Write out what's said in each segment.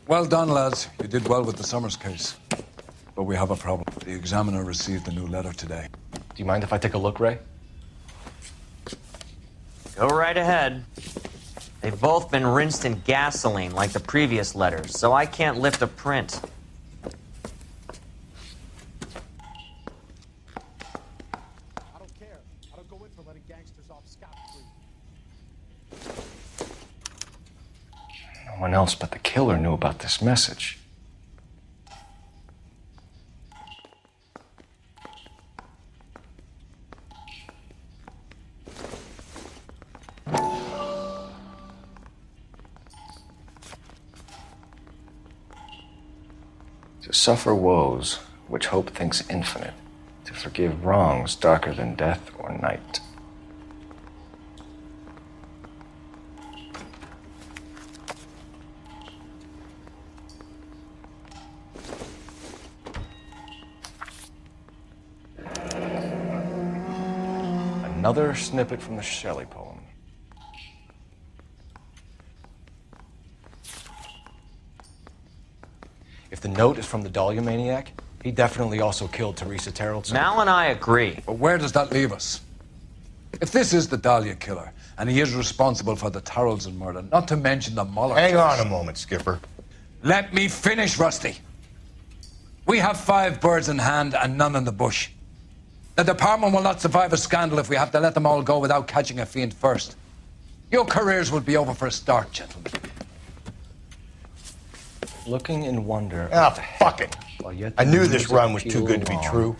Well done, lads. You did well with the Summers case. But we have a problem. The examiner received a new letter today. Do you mind if I take a look, Ray? Go right ahead. They've both been rinsed in gasoline like the previous letters, so I can't lift a print. I don't care. I don't go in for letting gangsters off scot-free. No one else but the killer knew about this message. To suffer woes which hope thinks infinite, to forgive wrongs darker than death or night. Another snippet from the Shelley poem. If the note is from the Dahlia maniac, he definitely also killed Teresa Terrellson. Mal and I agree. But where does that leave us? If this is the Dahlia killer, and he is responsible for the Tarrelson murder, not to mention the Muller Hang case- on a moment, Skipper. Let me finish, Rusty. We have 5 birds in hand and none in the bush. The department will not survive a scandal if we have to let them all go without catching a fiend first. Your careers will be over for a start, gentlemen. Looking in wonder. Ah, fuck it. While yet I the knew this music run was too pealed good to be along, true.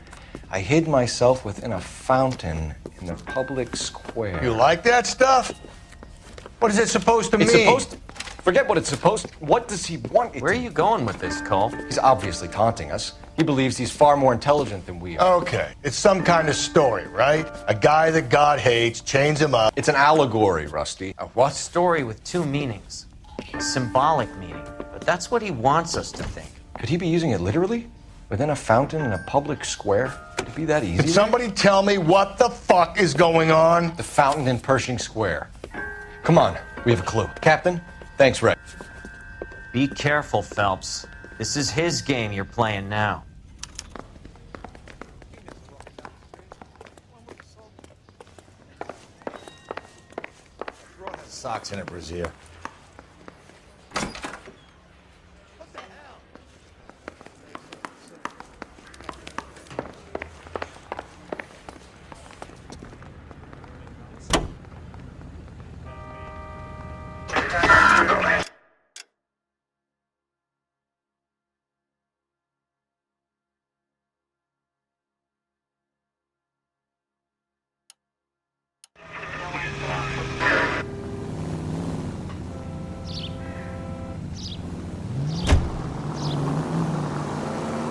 I hid myself within a fountain in the public square. You like that stuff? What is it supposed to It's mean? supposed to... Forget what it's supposed to... What does he want it Where are to... you going with this, Cole? He's obviously taunting us. He believes he's far more intelligent than we are. Okay, it's some kind of story, right? A guy that God hates, chains him up. It's an allegory, Rusty. A what? Story with 2 meanings. A symbolic meaning, but that's what he wants us to think. Could he be using it literally? Within a fountain in a public square? Could it be that easy? Can somebody tell me what the fuck is going on? The fountain in Pershing Square. Come on, we have a clue. Captain, thanks, Ray. Be careful, Phelps. This is his game you're playing now. Socks in a brassiere.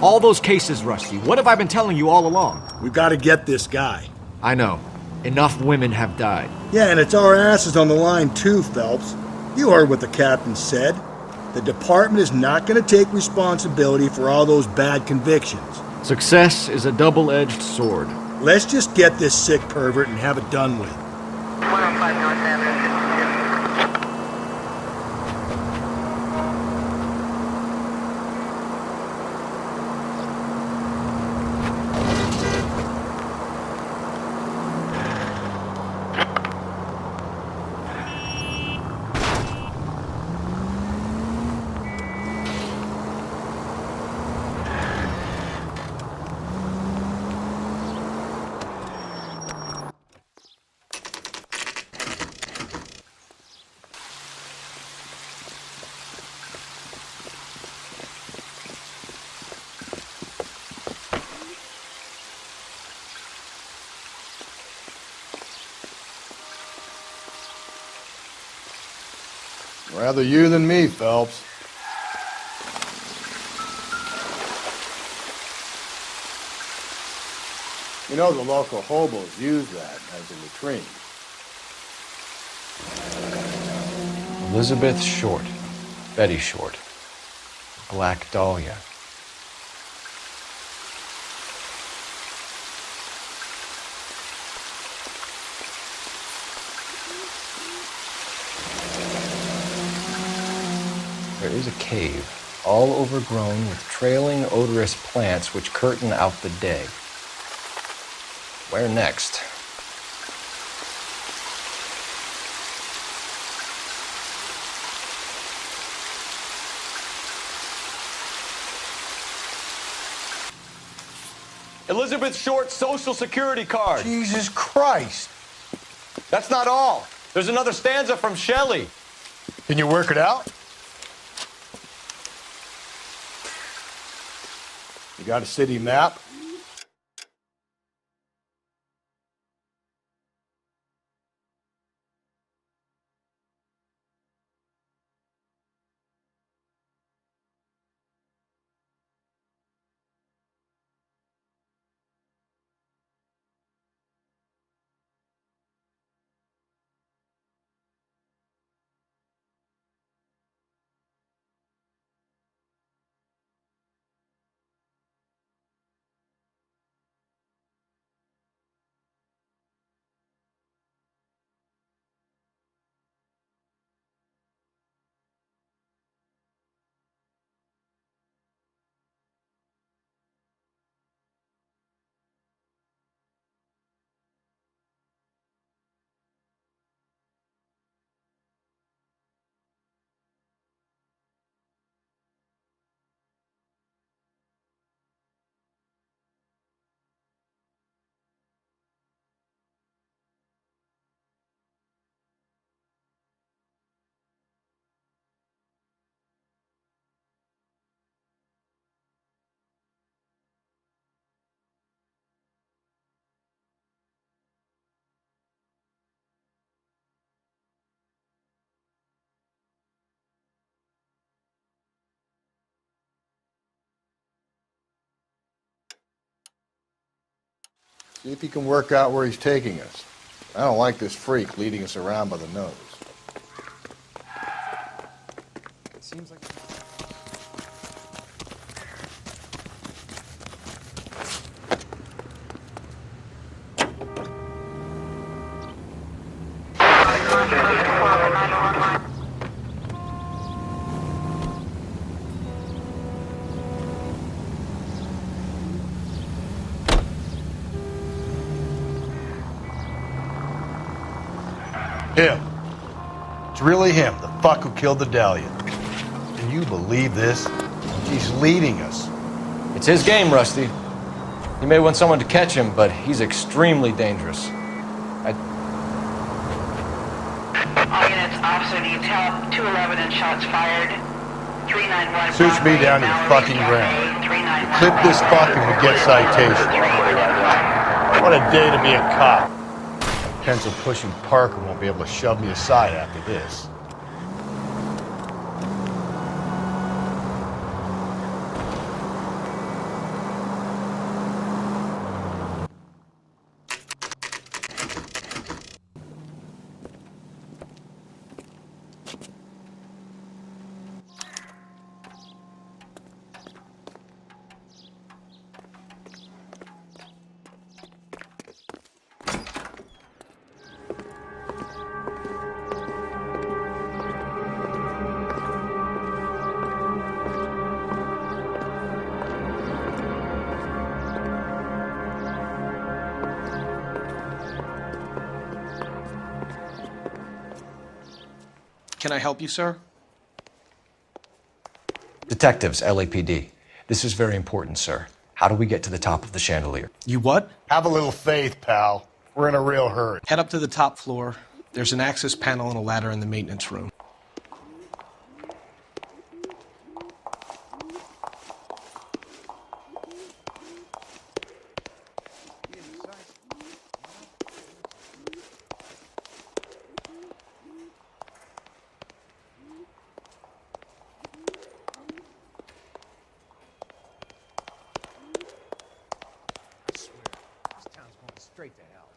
All those cases, Rusty. What have I been telling you all along? We've got to get this guy. I know. Enough women have died. Yeah, and it's our asses on the line too, Phelps. You heard what the captain said. The department is not going to take responsibility for all those bad convictions. Success is a double-edged sword. Let's just get this sick pervert and have it done with. 105 North Avenue. Rather you than me, Phelps. You know the local hobos use that as a latrine. Elizabeth Short. Betty Short. Black Dahlia. There is a cave all overgrown with trailing, odorous plants which curtain out the day. Where next? Elizabeth Short's Social Security card. Jesus Christ. That's not all. There's another stanza from Shelley. Can you work it out? You got a city map? See if you can work out where he's taking us. I don't like this freak leading us around by the nose. Seems like... Him. It's really him, the fuck who killed the Dahlia. Can you believe this? He's leading us. It's his game, Rusty. He may want someone to catch him, but he's extremely dangerous. All units, officer detail, 211 and shots fired. 391. Suits me down to the fucking ground. You clip this fuck and we get citation. What a day to be a cop. Pencil-pushing Parker won't be able to shove me aside after this. Can I help you, sir? Detectives, LAPD. This is very important, sir. How do we get to the top of the chandelier? You what? Have a little faith, pal. We're in a real hurry. Head up to the top floor. There's an access panel and a ladder in the maintenance room. Straight to hell.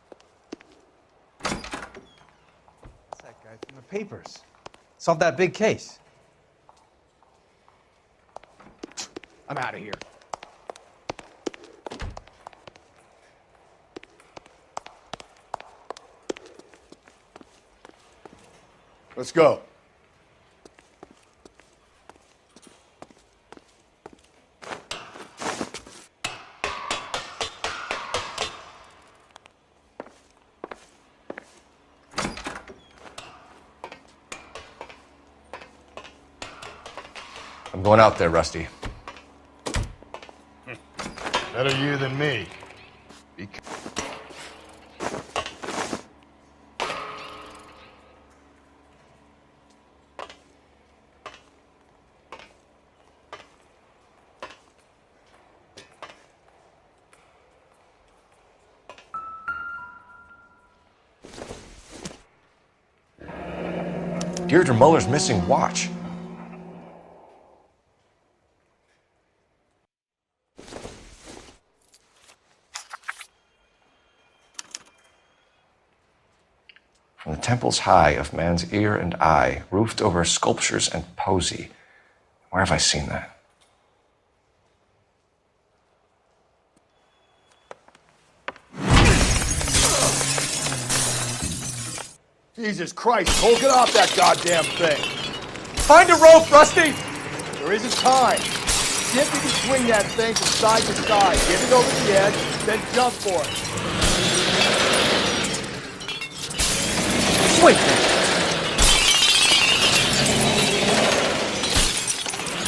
That's that guy from the papers. Solved that big case. I'm out of here. Let's go. I'm going out there, Rusty. Better you than me. Be Deirdre Muller's missing watch. From the temples high of man's ear and eye, roofed over sculptures and poesy. Where have I seen that? Jesus Christ, Cole, get off that goddamn thing. Find a rope, Rusty! There isn't time. See if you can swing that thing from side to side. Get it over the edge, then jump for it. Swing!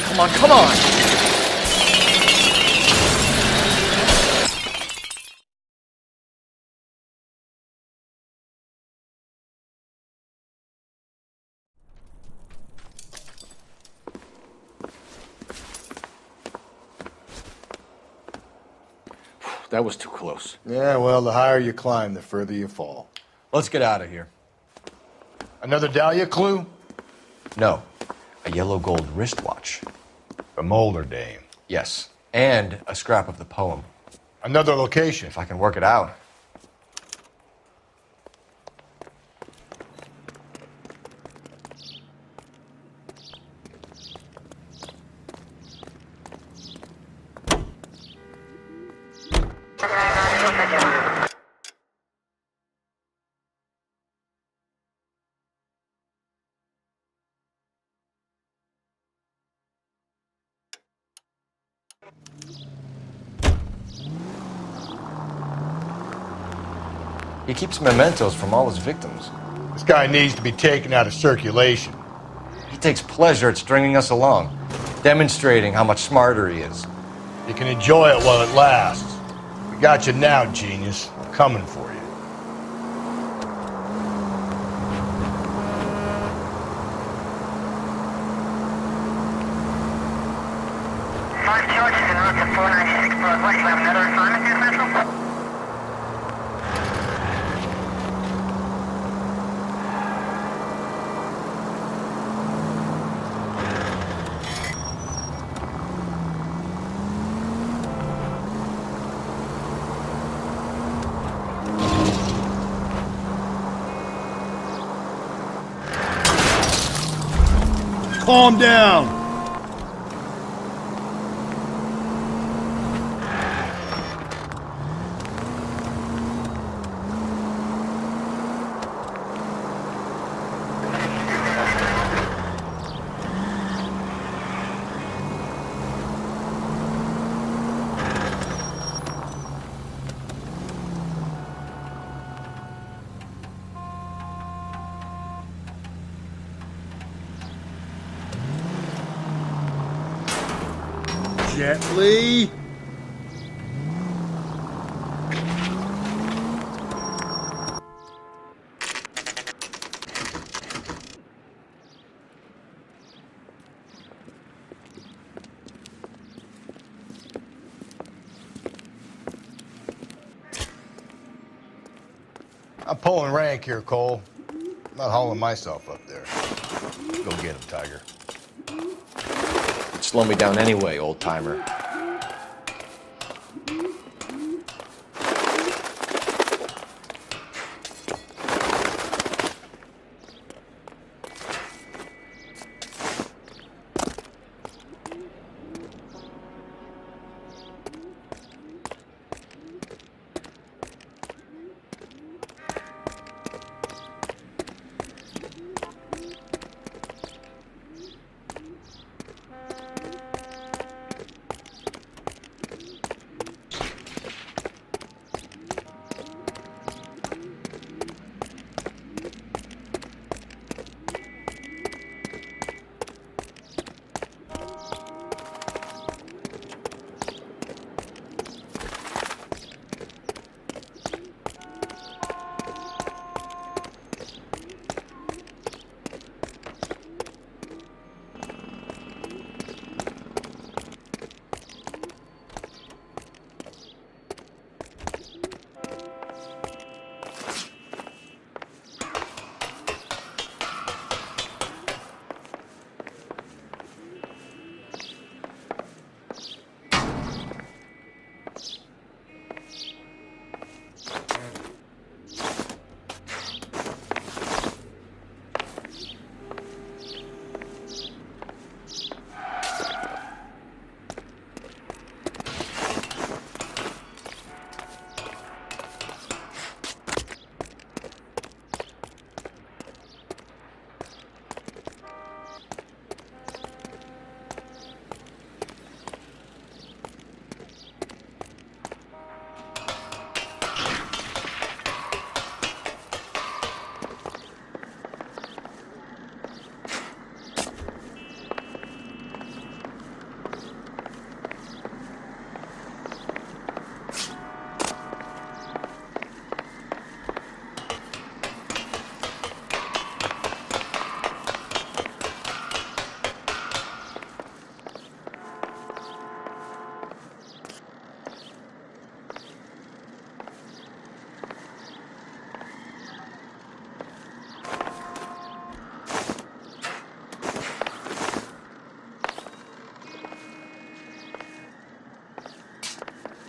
Come on, come on! That was too close. Yeah, well, the higher you climb, the further you fall. Let's get out of here. Another Dahlia clue? No, a yellow gold wristwatch. The Mulder dame. Yes, and a scrap of the poem. Another location. If I can work it out. He keeps mementos from all his victims. This guy needs to be taken out of circulation. He takes pleasure at stringing us along, demonstrating how much smarter he is. You can enjoy it while it lasts. We got you now, genius. I'm coming for you. Mark George is en route to 496 Broadway. You have another assignment here, Central? Calm down. Gently. I'm pulling rank here, Cole. I'm not hauling myself up there. Go get him, Tiger. Slow me down anyway, old timer.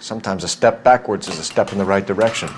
Sometimes a step backwards is a step in the right direction.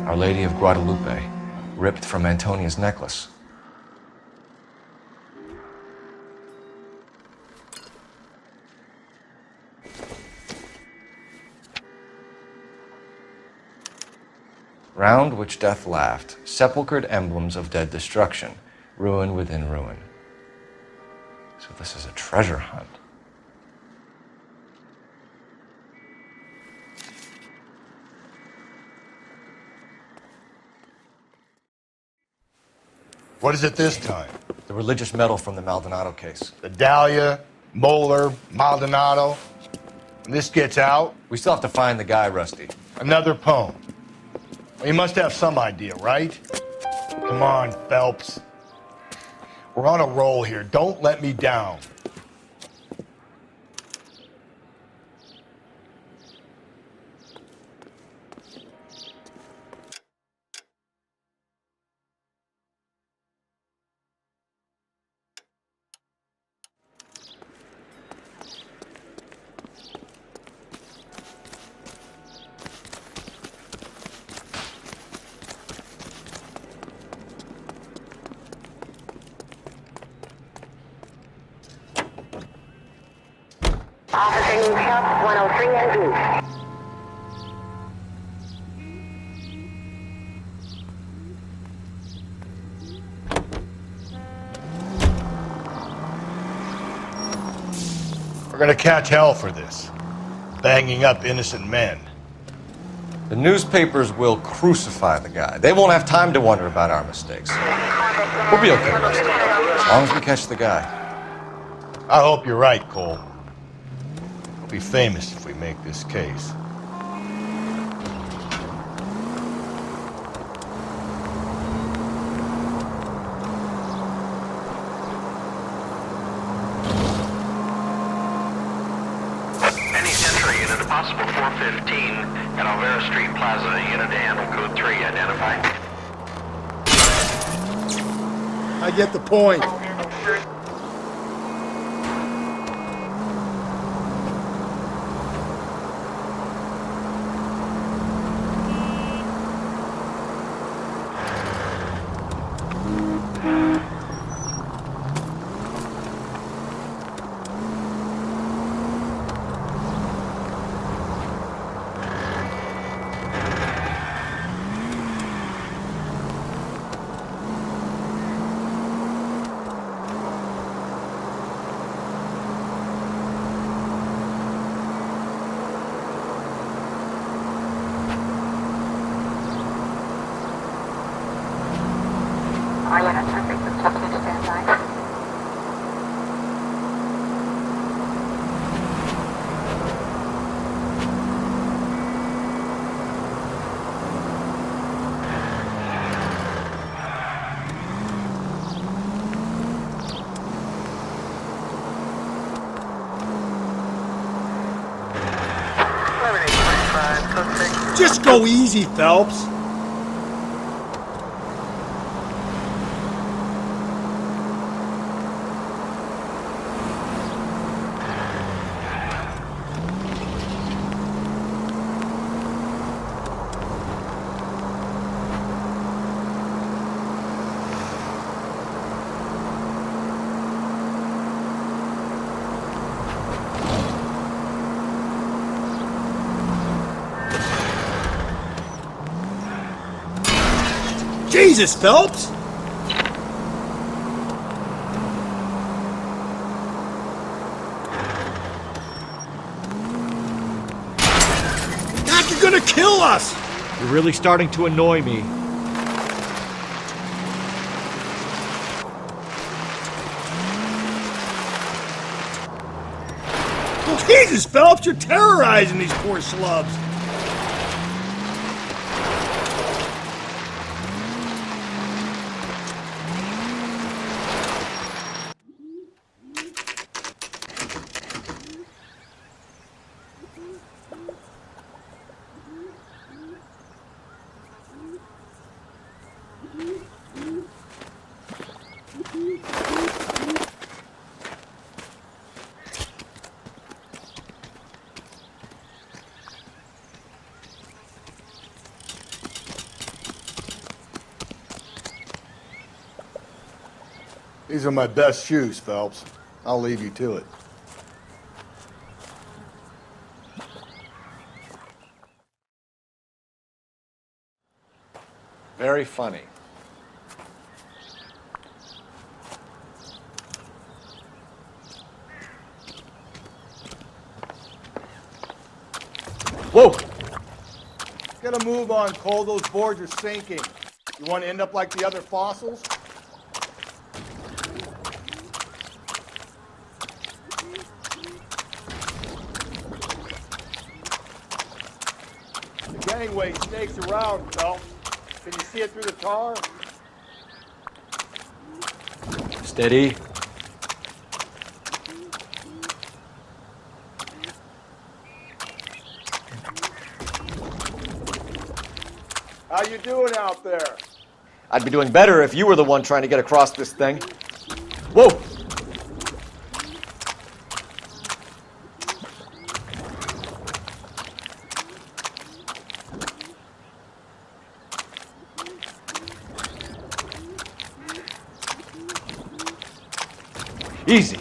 Our Lady of Guadalupe, ripped from Antonia's necklace. Round which death laughed, sepulchred emblems of dead destruction, ruin within ruin. So this is a treasure hunt. What is it this time? The religious medal from the Maldonado case. The Dahlia, Moeller, Maldonado. When this gets out, We still have to find the guy, Rusty. another poem. Well, you must have some idea, right? Come on, Phelps. We're on a roll here. Don't let me down. Officer needs help, 103 and B. We're gonna catch hell for this. Banging up innocent men. The newspapers will crucify the guy. They won't have time to wonder about our mistakes. We'll be okay, Rusty. As long as we catch the guy. I hope you're right, Cole. We'll be famous if we make this case. Any Century unit, a possible 415 at Alvera Street Plaza. Unit to handle code 3, identify. I get the point. Just go easy, Phelps. Jesus, Phelps! Doc, you're gonna kill us! You're really starting to annoy me. Jesus, Phelps, you're terrorizing these poor slubs. These are my best shoes, Phelps. I'll leave you to it. Very funny. Whoa! Get a move on, Cole. Those boards are sinking. You want to end up like the other fossils? The gangway snakes around, Phelps. Can you see it through the tar? Steady. How you doing out there? I'd be doing better if you were the one trying to get across this thing. Whoa! Easy.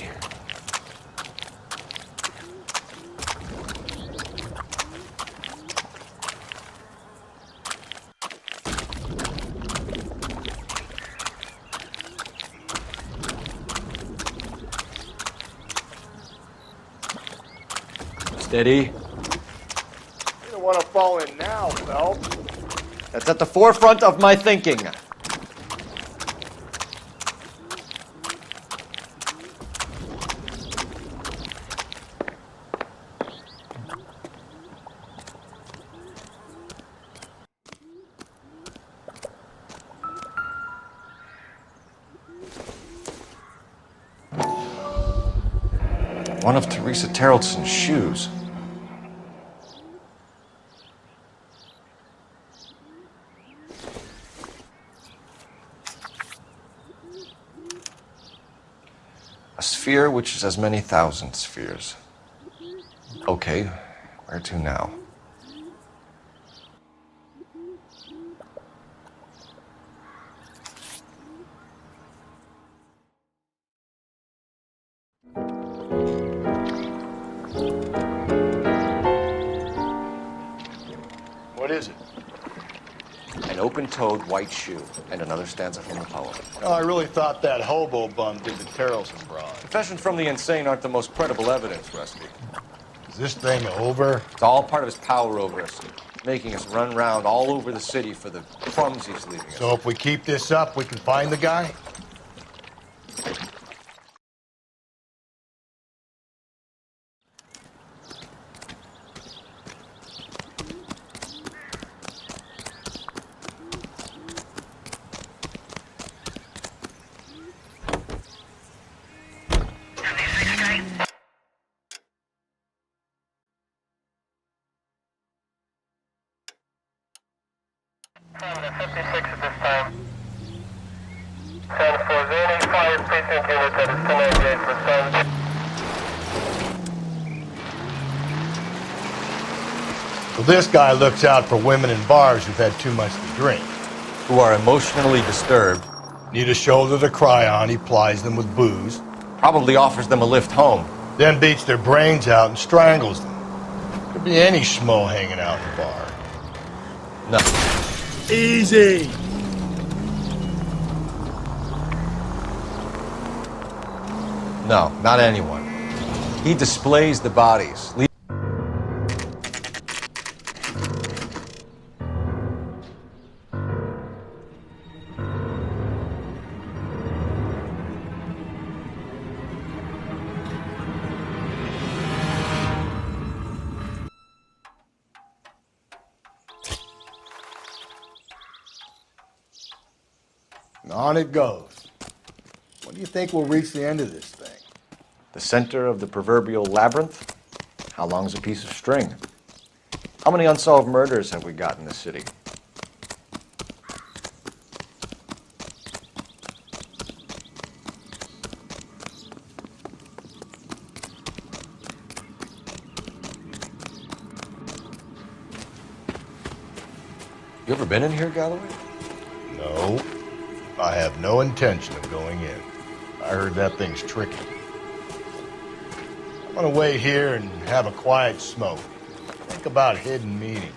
Steady. You don't want to fall in now, Phelps. That's at the forefront of my thinking. One of Teresa Terreltson's shoes. A sphere which is as many thousand spheres. Okay, where to now? What is it? An open-toed white shoe and another stanza from the poem. Oh, I really thought that hobo bum did the Terrelson broad. Confessions from the insane aren't the most credible evidence, Rusty. Is this thing over? It's all part of his power over us, making us run round all over the city for the crumbs he's leaving us. So if we keep this up, we can find the guy? Well, this guy looks out for women in bars who've had too much to drink. Who are emotionally disturbed. Need a shoulder to cry on, he plies them with booze. Probably offers them a lift home. Then beats their brains out and strangles them. Could be any schmo hanging out in the bar. Nothing. Easy. No, not anyone. He displays the bodies. And on it goes. When do you think we'll reach the end of this thing? The center of the proverbial labyrinth? How long's a piece of string? How many unsolved murders have we got in the city? You ever been in here, Galloway? No, I have no intention of going in. I heard that thing's tricky. I'm gonna wait here and have a quiet smoke. Think about hidden meanings.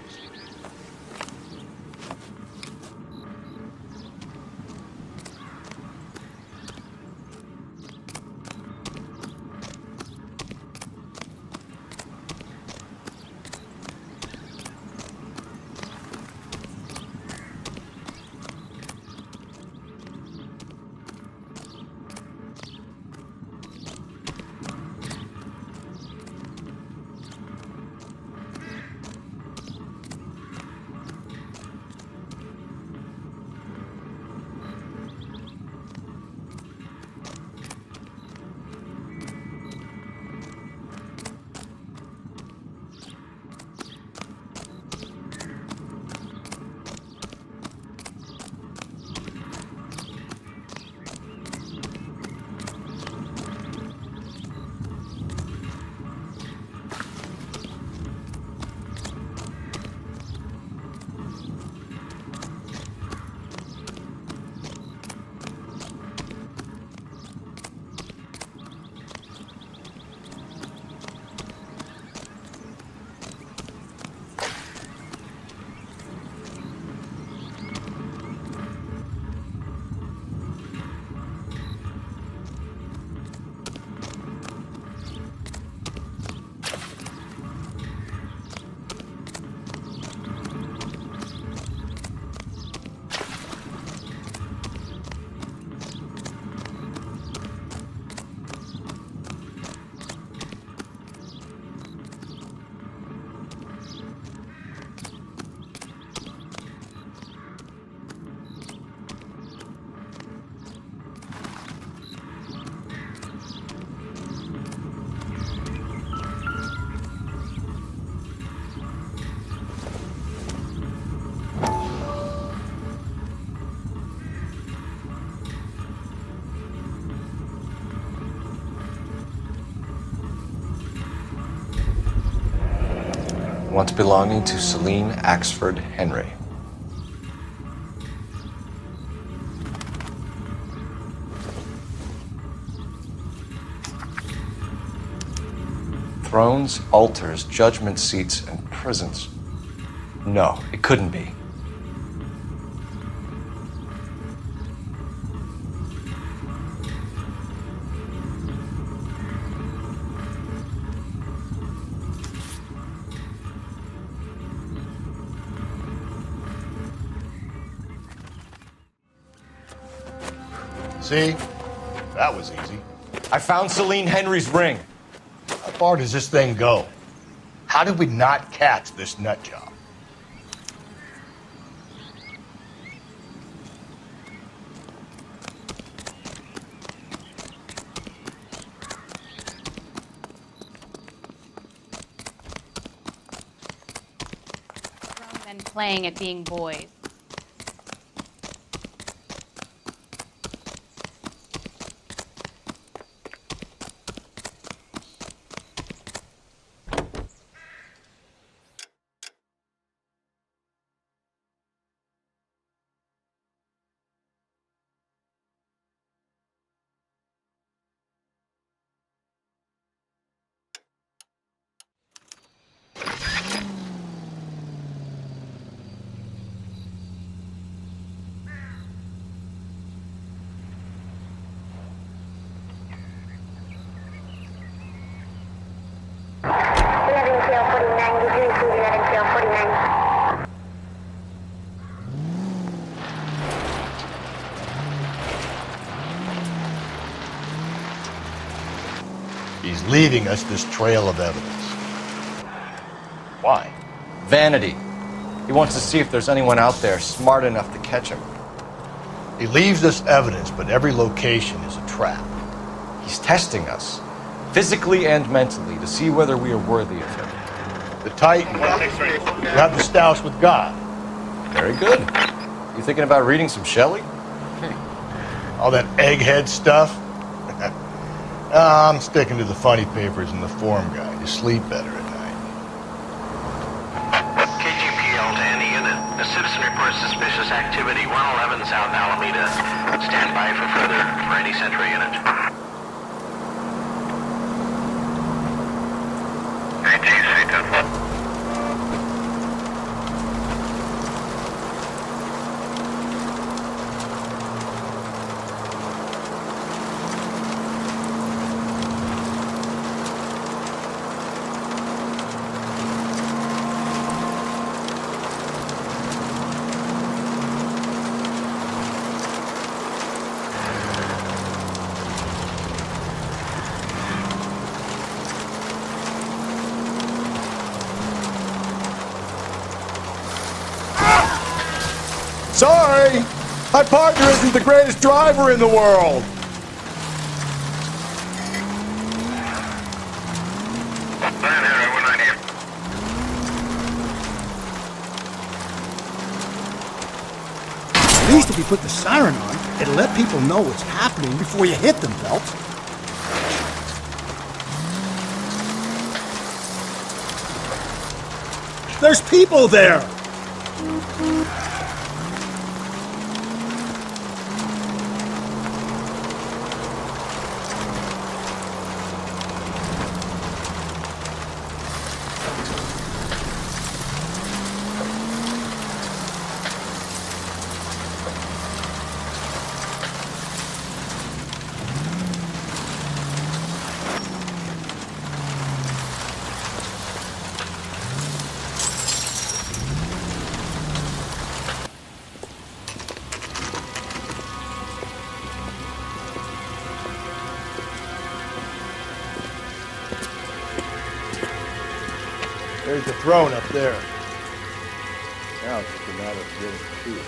Once belonging to Celine Axford Henry. Thrones, altars, judgment seats, and prisons. No, it couldn't be. See? That was easy. I found Celine Henry's ring. How far does this thing go? How did we not catch this nut job? Grown men playing at being boys. He's leaving us this trail of evidence. Why? Vanity. He wants to see if there's anyone out there smart enough to catch him. He leaves us evidence, but every location is a trap. He's testing us, physically and mentally, to see whether we are worthy of him. The Titan, you have the stoush with God. Very good. You thinking about reading some Shelley? All that egghead stuff? I'm sticking to the funny papers and the form guide. You sleep better at night. KGPL to any unit. A citizen reports suspicious activity 111 South Alameda. Stand by for any Sentry unit. 18, Sorry! My partner isn't the greatest driver in the world! At least if you put the siren on, it'll let people know what's happening before you hit them, Phelps. There's people there! There's the throne up there. Now it's just a matter of getting to it.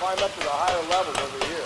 Climb up to the higher levels over here.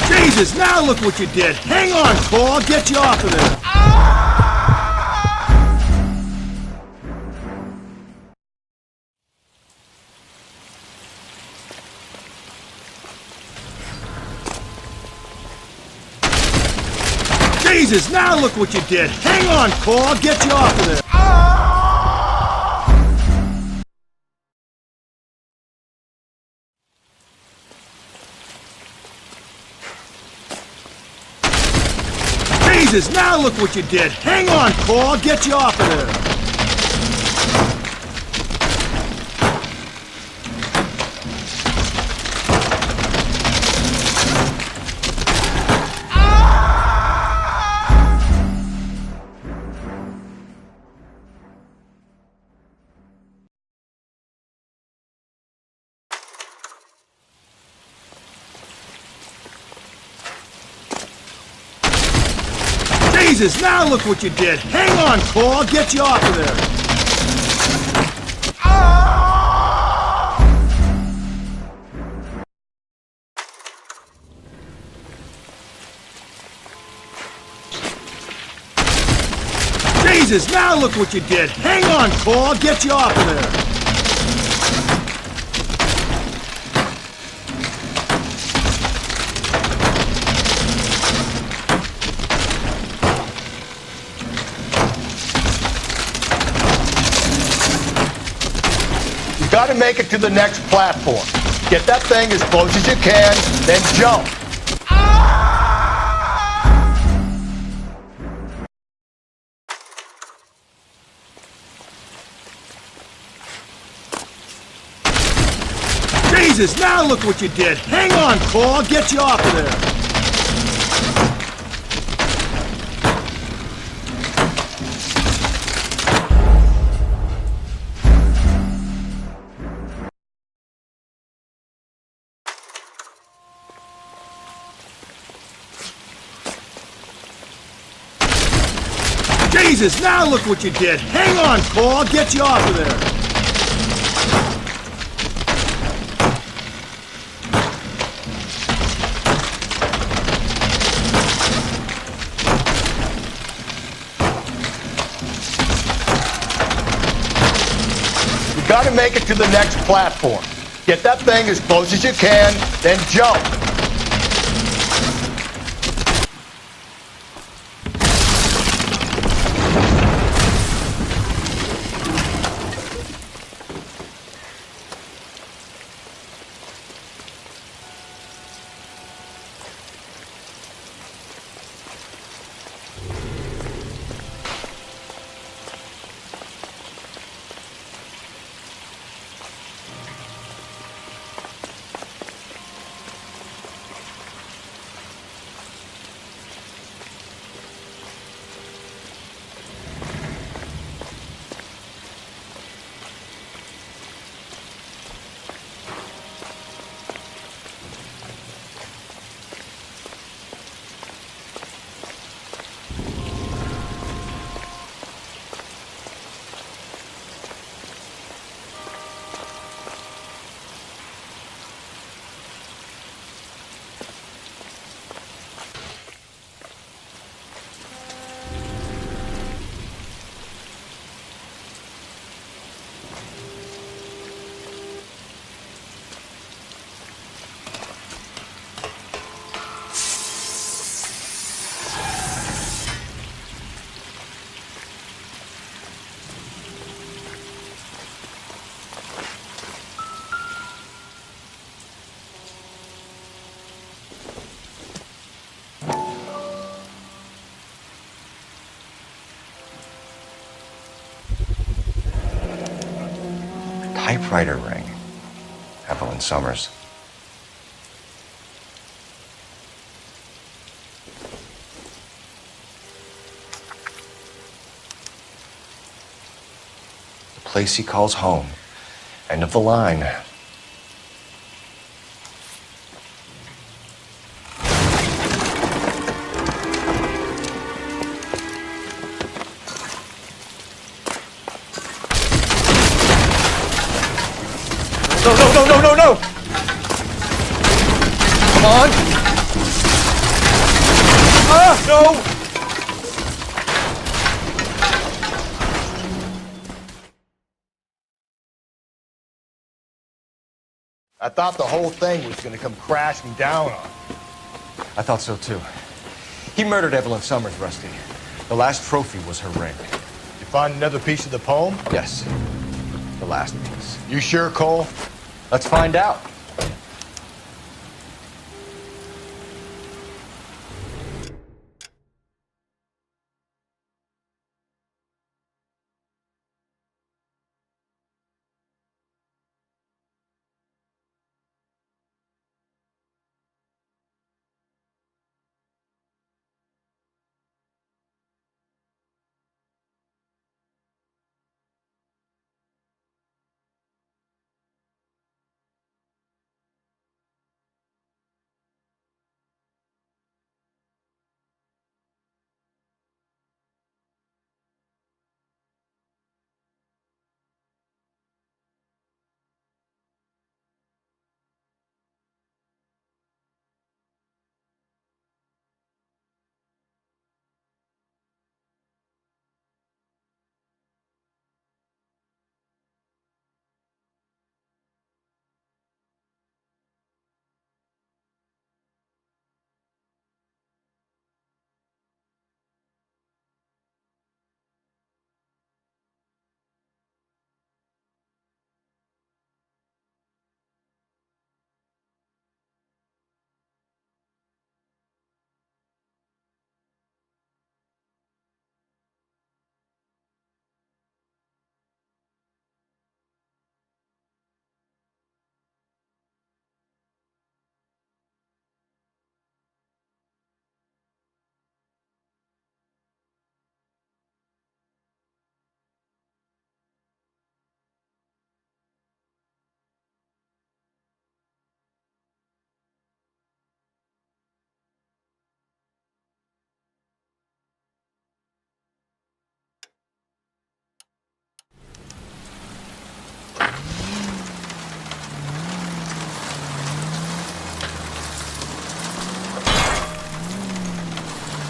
Jesus, now look what you did! Hang on, Cole, I'll get you off of there! Jesus, now look what you did! Hang on, Cole, I'll get you off of there! Jesus, now look what you did! Hang on, Cole, I'll get you off of there! Jesus, now look what you did! Hang on, Cole, I'll get you off of there! Jesus, now look what you did! Hang on, Cole, I'll get you off of there! You gotta make it to the next platform. Get that thing as close as you can, then jump. Jesus, now look what you did! Hang on, Cole, I'll get you off of there! Jesus, now look what you did! Hang on, Cole, I'll get you off of there! You gotta make it to the next platform. Get that thing as close as you can, then jump. Typewriter ring. Evelyn Summers. The place he calls home. End of the line. No! Come on! No! I thought the whole thing was gonna come crashing down on. I thought so too. He murdered Evelyn Summers, Rusty. The last trophy was her ring. You find another piece of the poem? Yes. The last piece. You sure, Cole? Let's find out.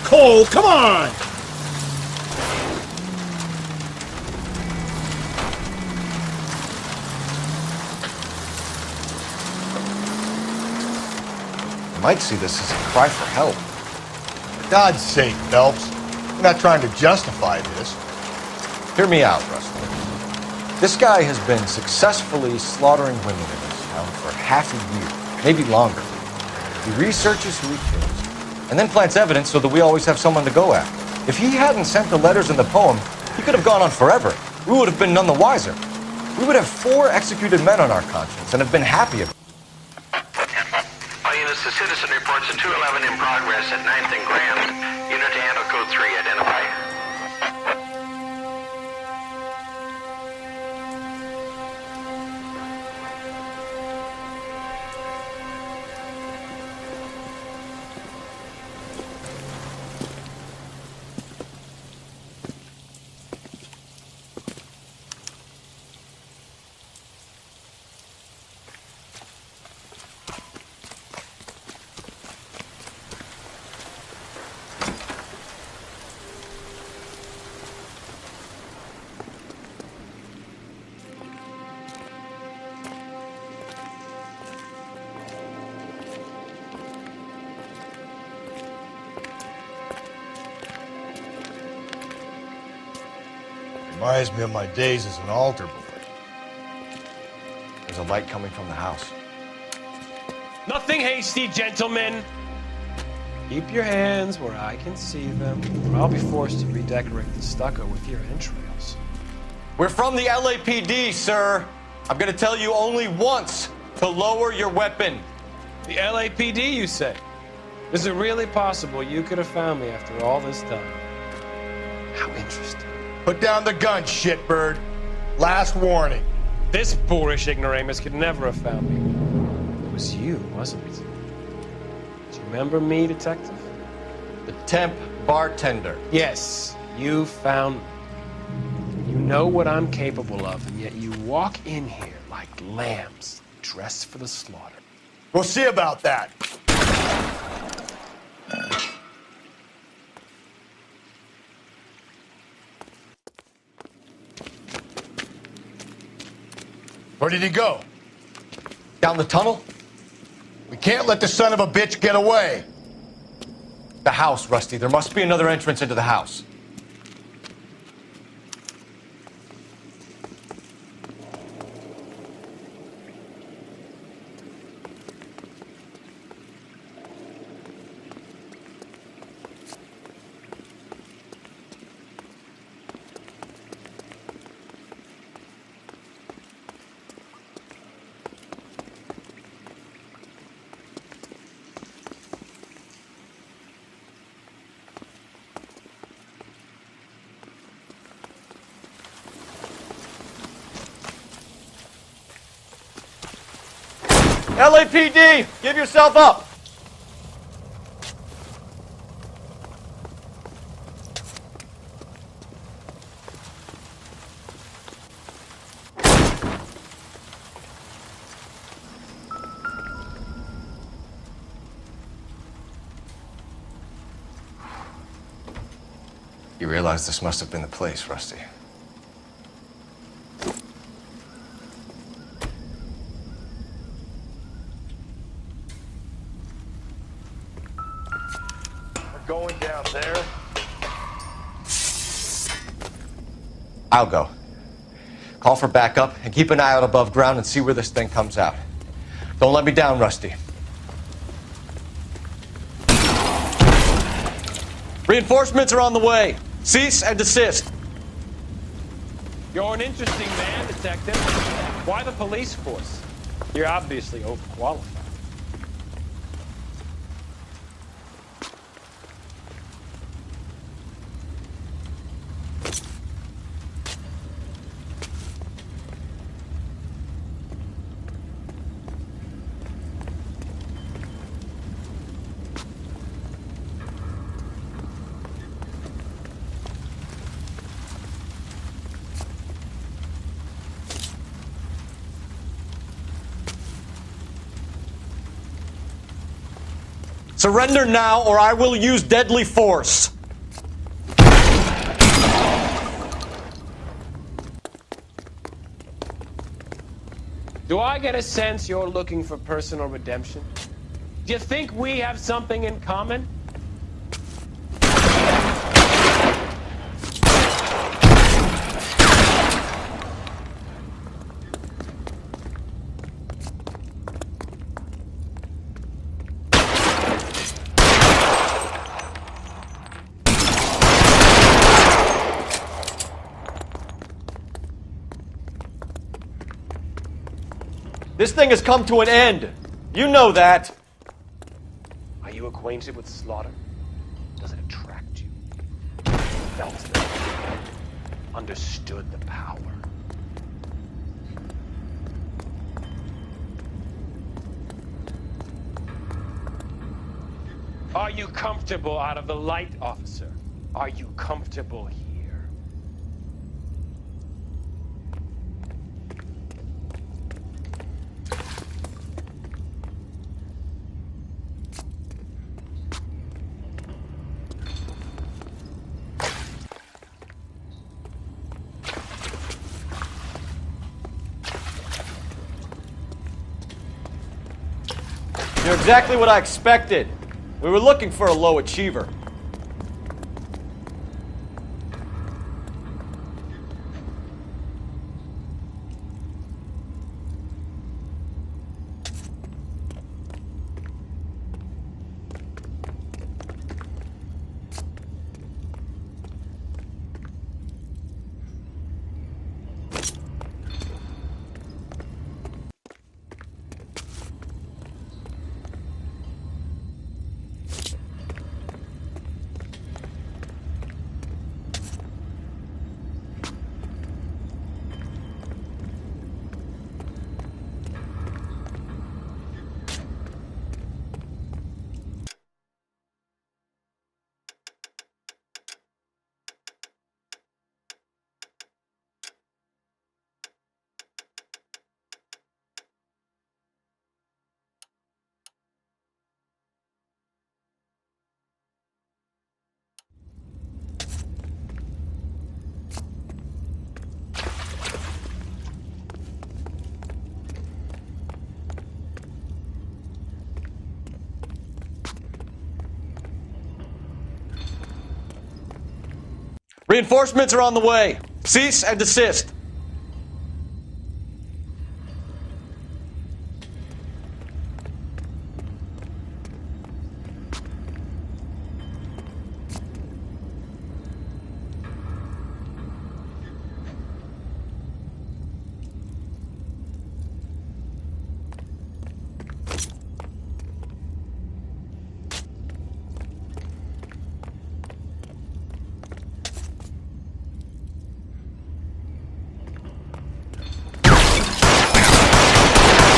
Cole, come on! You might see this as a cry for help. For God's sake, Phelps. We're not trying to justify this. Hear me out, Rusty. This guy has been successfully slaughtering women in this town for half a year, maybe longer. He researches who he kills, and then plants evidence so that we always have someone to go after. If he hadn't sent the letters in the poem, he could have gone on forever. We would have been none the wiser. We would have 4 executed men on our conscience and have been happy about it. All units, the citizen reports a 211 in progress at 9th and Grand. Unit to handle code 3, identify. Reminds me of my days as an altar boy. There's a light coming from the house. Nothing hasty, gentlemen. Keep your hands where I can see them, or I'll be forced to redecorate the stucco with your entrails. We're from the LAPD, sir. I'm gonna tell you only once to lower your weapon. The LAPD, you say? Is it really possible you could have found me after all this time? How interesting. Put down the gun, shitbird. Last warning. This boorish ignoramus could never have found me. It was you, wasn't it? Do you remember me, Detective? The temp bartender. Yes, you found me. You know what I'm capable of, and yet you walk in here like lambs dressed for the slaughter. We'll see about that. Where did he go? Down the tunnel? We can't let the son of a bitch get away. The house, Rusty. There must be another entrance into the house. LAPD, give yourself up! You realize this must have been the place, Rusty. Going down there. I'll go. Call for backup and keep an eye out above ground and see where this thing comes out. Don't let me down, Rusty. Reinforcements are on the way. Cease and desist. You're an interesting man, Detective. Why the police force? You're obviously overqualified. Surrender now, or I will use deadly force. Do I get a sense you're looking for personal redemption? Do you think we have something in common? This thing has come to an end. You know that. Are you acquainted with slaughter? Does it attract you? Felt the understood the power. Are you comfortable out of the light, officer? Are you comfortable here? You're exactly what I expected. We were looking for a low achiever. Reinforcements are on the way. Cease and desist.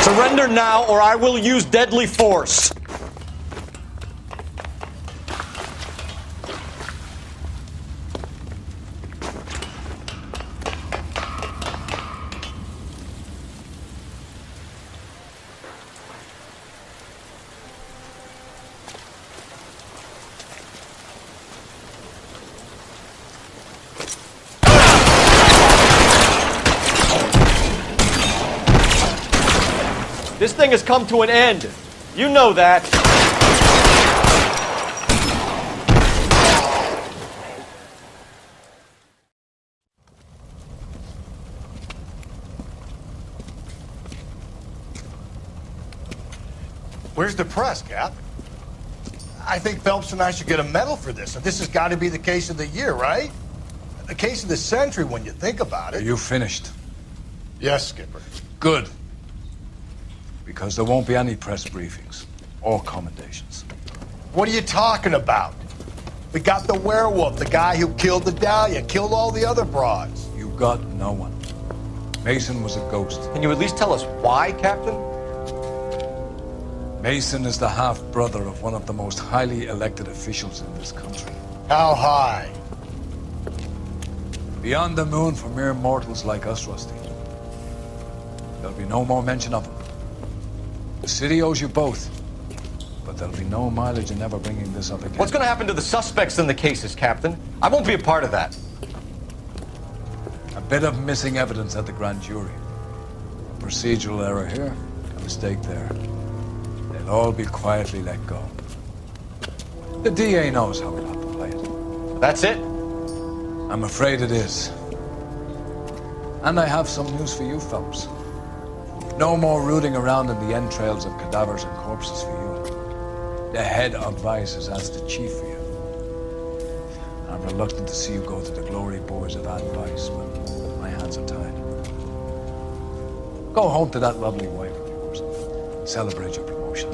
Surrender now, or I will use deadly force. This thing has come to an end. You know that. Where's the press, Cap? I think Phelps and I should get a medal for this, and this has got to be the case of the year, right? The case of the century when you think about Are it. you finished? Yes, Skipper. Good. Because there won't be any press briefings or commendations. What are you talking about? We got the werewolf, the guy who killed the Dahlia, killed all the other broads. You got no one. Mason was a ghost. Can you at least tell us why, Captain? Mason is the half-brother of one of the most highly elected officials in this country. How high? Beyond the moon for mere mortals like us, Rusty. There'll be no more mention of him. The city owes you both, but there'll be no mileage in ever bringing this up again. What's going to happen to the suspects in the cases, Captain? I won't be a part of that. A bit of missing evidence at the grand jury. A procedural error here, a mistake there. They'll all be quietly let go. The DA knows how we have to play it. That's it? I'm afraid it is. And I have some news for you, Phelps. No more rooting around in the entrails of cadavers and corpses for you. The head of Vice has asked the chief for you. I'm reluctant to see you go to the glory boys of Ad Vice, but my hands are tied. Go home to that lovely wife of yours and celebrate your promotion.